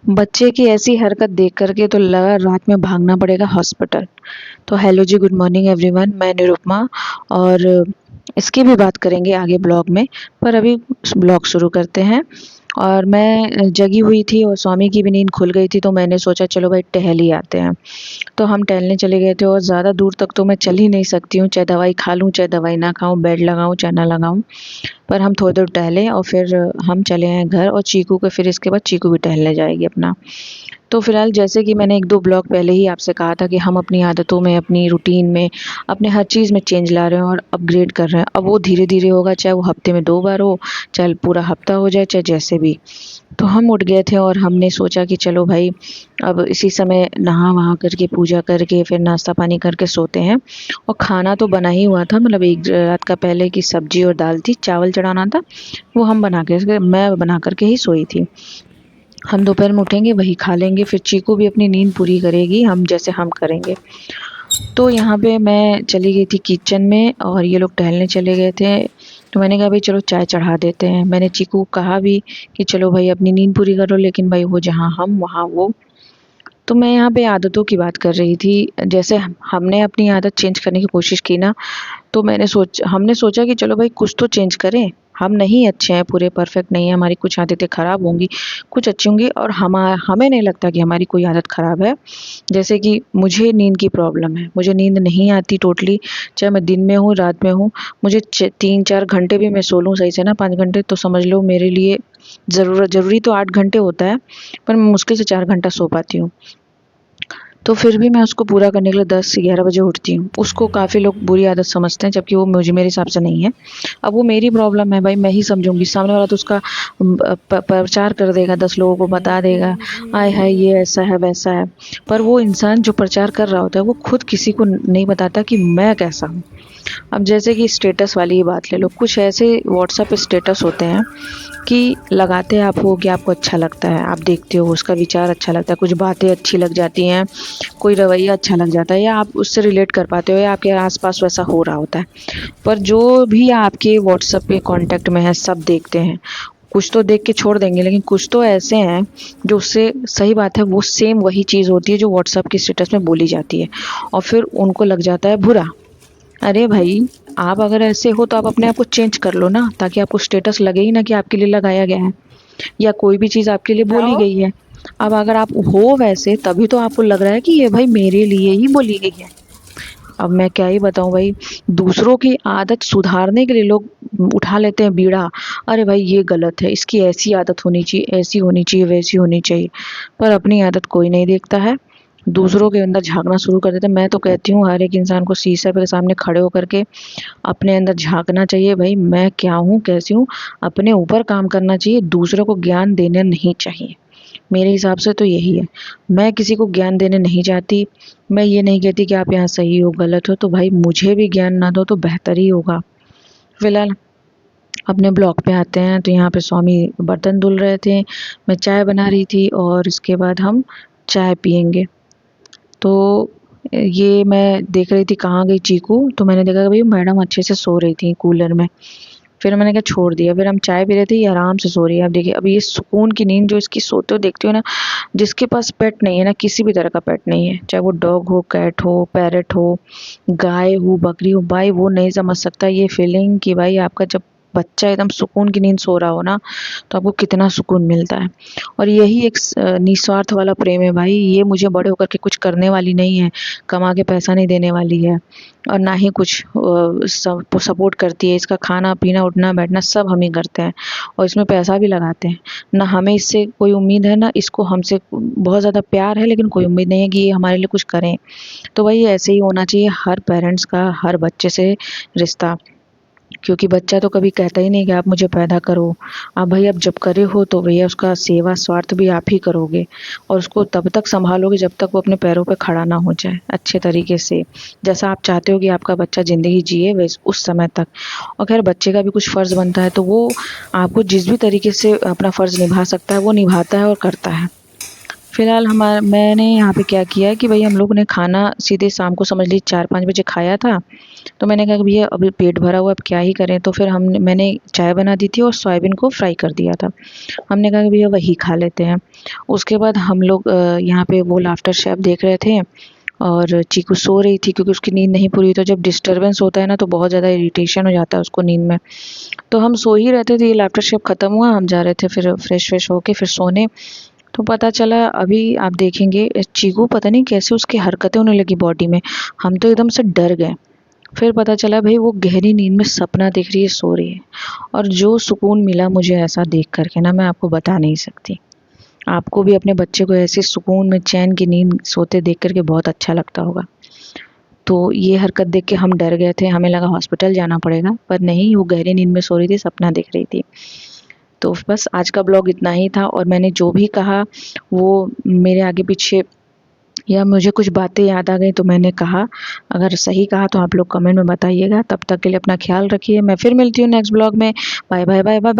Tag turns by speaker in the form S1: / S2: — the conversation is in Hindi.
S1: बच्चे की ऐसी हरकत देख कर के तो लगा रात में भागना पड़ेगा हॉस्पिटल। तो हेलो जी, गुड मॉर्निंग एवरीवन, मैं निरुपमा। और इसकी भी बात करेंगे आगे ब्लॉग में, पर अभी ब्लॉग शुरू करते हैं। और मैं जगी हुई थी और स्वामी की भी नींद खुल गई थी, तो मैंने सोचा चलो भाई टहल ही आते हैं। तो हम टहलने चले गए थे और ज़्यादा दूर तक तो मैं चल ही नहीं सकती हूँ, चाहे दवाई खा लूँ चाहे दवाई ना खाऊँ, बेड लगाऊँ चाहे ना लगाऊँ। पर हम थोड़ी देर टहले और फिर हम चले आए घर, और चीकू को फिर इसके बाद चीकू भी टहलने जाएगी अपना। तो फिलहाल जैसे कि मैंने 1-2 ब्लॉग पहले ही आपसे कहा था कि हम अपनी आदतों में, अपनी रूटीन में, अपने हर चीज़ में चेंज ला रहे हैं और अपग्रेड कर रहे हैं। अब वो धीरे-धीरे होगा, चाहे वो हफ्ते में 2 बार हो, चाहे पूरा हफ्ता हो जाए, चाहे जैसे भी। तो हम उठ गए थे और हमने सोचा कि चलो भाई अब इसी समय नहा-वहा करके, पूजा करके, फिर नाश्ता पानी करके सोते हैं। और खाना तो बना ही हुआ था, मतलब एक रात का पहले की सब्जी और दाल थी, चावल चढ़ाना था, वो हम बना के मैं बना कर के ही सोई थी। हम दोपहर में उठेंगे वही खा लेंगे, फिर चीकू भी अपनी नींद पूरी करेगी हम जैसे हम करेंगे। तो यहाँ पे मैं चली गई थी किचन में और ये लोग टहलने चले गए थे। तो मैंने कहा भाई चलो चाय चढ़ा देते हैं। मैंने चीकू को कहा भी कि चलो भाई अपनी नींद पूरी करो, लेकिन भाई वो जहाँ हम वहाँ वो। तो मैं यहाँ पे आदतों की बात कर रही थी। जैसे हमने अपनी आदत चेंज करने की कोशिश की ना, तो हमने सोचा कि चलो भाई कुछ तो चेंज करें। हम नहीं अच्छे हैं, पूरे परफेक्ट नहीं हैं, हमारी कुछ आदतें खराब होंगी, कुछ अच्छी होंगी, और हमें नहीं लगता कि हमारी कोई आदत खराब है। जैसे कि मुझे नींद की प्रॉब्लम है, मुझे नींद नहीं आती टोटली, चाहे मैं दिन में हूँ रात में हूँ। मुझे 3-4 घंटे भी मैं सो लूँ सही से ना, 5 घंटे, तो समझ लो मेरे लिए ज़रूरी तो 8 घंटे होता है, पर मैं मुश्किल से 4 घंटा सो पाती हूँ। तो फिर भी मैं उसको पूरा करने के लिए 10 से 11 बजे उठती हूँ। उसको काफ़ी लोग बुरी आदत समझते हैं, जबकि वो मेरे हिसाब से नहीं है। अब वो मेरी प्रॉब्लम है भाई, मैं ही समझूँगी, सामने वाला तो उसका प्रचार कर देगा, 10 लोगों को बता देगा, आय हाय ये ऐसा है वैसा है। पर वो इंसान जो प्रचार कर रहा होता है, वो खुद किसी को नहीं बताता कि मैं कैसा हूँ। अब जैसे कि स्टेटस वाली ही बात ले लो, कुछ ऐसे व्हाट्सएप पे स्टेटस होते हैं कि लगाते आप हो कि आपको अच्छा लगता है, आप देखते हो, उसका विचार अच्छा लगता है, कुछ बातें अच्छी लग जाती हैं, कोई रवैया अच्छा लग जाता है, या आप उससे रिलेट कर पाते हो, या आपके आस-पास वैसा हो रहा होता है। पर जो भी आपके व्हाट्सएप पे कॉन्टैक्ट में है, सब देखते हैं। कुछ तो देख के छोड़ देंगे, लेकिन कुछ तो ऐसे हैं जो उससे, सही बात है, वो सेम वही चीज़ होती है जो व्हाट्सएप के स्टेटस में बोली जाती है, और फिर उनको लग जाता है बुरा। अरे भाई, आप अगर ऐसे हो तो आप अपने आप को चेंज कर लो ना, ताकि आपको स्टेटस लगे ही ना कि आपके लिए लगाया गया है, या कोई भी चीज़ आपके लिए बोली
S2: जाओ।
S1: गई है। अब अगर आप हो वैसे, तभी तो आपको लग रहा है कि ये भाई मेरे लिए ही बोली गई है। अब मैं क्या ही बताऊँ भाई, दूसरों की आदत सुधारने के लिए लोग उठा लेते हैं बीड़ा। अरे भाई ये गलत है, इसकी ऐसी आदत होनी चाहिए, ऐसी होनी चाहिए, वैसी होनी चाहिए। पर अपनी आदत कोई नहीं देखता है, दूसरों के अंदर झाँकना शुरू कर देते हैं। मैं तो कहती हूँ हर एक इंसान को शीशे के सामने खड़े होकर के अपने अंदर झाँकना चाहिए, भाई मैं क्या हूँ, कैसी हूँ, अपने ऊपर काम करना चाहिए, दूसरों को ज्ञान देना नहीं चाहिए। मेरे हिसाब से तो यही है। मैं किसी को ज्ञान देने नहीं जाती। मैं ये नहीं कहती कि आप यहाँ सही हो, गलत हो, तो भाई मुझे भी ज्ञान ना दो तो बेहतर ही होगा। फिलहाल अपने ब्लॉग पे आते हैं, तो यहाँ पे स्वामी बर्तन धुल रहे थे, मैं चाय बना रही थी, और इसके बाद हम चाय पिएँगे। तो ये मैं देख रही थी कहाँ गई चीकू, तो मैंने देखा कि भाई मैडम अच्छे से सो रही थी कूलर में। फिर मैंने कहा छोड़ दिया, फिर हम चाय पी रहे थे, ये आराम से सो रही है। अब देखिए, अब ये सुकून की नींद जो इसकी सोते हो देखते हो ना, जिसके पास पेट नहीं है ना, किसी भी तरह का पेट नहीं है, चाहे वो डॉग हो, कैट हो, पैरट हो, गाय हो, बकरी हो, भाई वो नहीं समझ सकता ये फीलिंग कि भाई आपका जब बच्चा एकदम सुकून की नींद सो रहा हो ना, तो आपको कितना सुकून मिलता है। और यही एक निस्वार्थ वाला प्रेम है भाई। ये मुझे बड़े होकर के कुछ करने वाली नहीं है, कमा के पैसा नहीं देने वाली है, और ना ही कुछ सपोर्ट करती है। इसका खाना पीना उठना बैठना सब हम ही करते हैं, और इसमें पैसा भी लगाते हैं। ना हमें इससे कोई उम्मीद है, ना इसको हमसे बहुत ज़्यादा प्यार है, लेकिन कोई उम्मीद नहीं है कि ये हमारे लिए कुछ करें। तो भाई ऐसे ही होना चाहिए हर पेरेंट्स का हर बच्चे से रिश्ता, क्योंकि बच्चा तो कभी कहता ही नहीं कि आप मुझे पैदा करो। आप भाई अब जब करे हो तो भैया उसका सेवा स्वार्थ भी आप ही करोगे, और उसको तब तक संभालोगे जब तक वो अपने पैरों पे खड़ा ना हो जाए अच्छे तरीके से, जैसा आप चाहते हो कि आपका बच्चा ज़िंदगी जिए वैसे उस समय तक। और खैर बच्चे का भी कुछ फ़र्ज़ बनता है, तो वो आपको जिस भी तरीके से अपना फ़र्ज़ निभा सकता है वो निभाता है और करता है। फिलहाल मैंने यहाँ पे क्या किया कि भाई हम लोगों ने खाना सीधे शाम को समझ लीजिए 4-5 बजे खाया था। तो मैंने कहा कि भैया अभी पेट भरा हुआ है, अब क्या ही करें, तो फिर मैंने चाय बना दी थी और सोयाबीन को फ्राई कर दिया था। हमने कहा कि भैया वही खा लेते हैं। उसके बाद हम लोग यहाँ पे वो लाफ्टर शेफ देख रहे थे और चीकू सो रही थी क्योंकि उसकी नींद नहीं पूरी हुई। तो जब डिस्टर्बेंस होता है ना तो बहुत ज़्यादा इरिटेशन हो जाता है उसको नींद में। तो हम सो ही रहते थे, ये लाफ्टर शेफ ख़त्म हुआ, हम जा रहे थे फिर फ्रेश होके फिर सोने। तो पता चला अभी आप देखेंगे चीकू पता नहीं कैसे उसकी हरकतें होने लगी बॉडी में। हम तो एकदम से डर गए। फिर पता चला भाई वो गहरी नींद में सपना देख रही है, सो रही है। और जो सुकून मिला मुझे ऐसा देख कर के ना, मैं आपको बता नहीं सकती। आपको भी अपने बच्चे को ऐसे सुकून में चैन की नींद सोते देख कर के बहुत अच्छा लगता होगा। तो ये हरकत देख के हम डर गए थे, हमें लगा हॉस्पिटल जाना पड़ेगा, पर नहीं, वो गहरी नींद में सो रही थी, सपना देख रही थी। तो बस आज का ब्लॉग इतना ही था और मैंने जो भी कहा वो मेरे आगे पीछे या मुझे कुछ बातें याद आ गई तो मैंने कहा। अगर सही कहा तो आप लोग कमेंट में बताइएगा। तब तक के लिए अपना ख्याल रखिए। मैं फिर मिलती हूँ नेक्स्ट ब्लॉग में। Bye bye bye bye.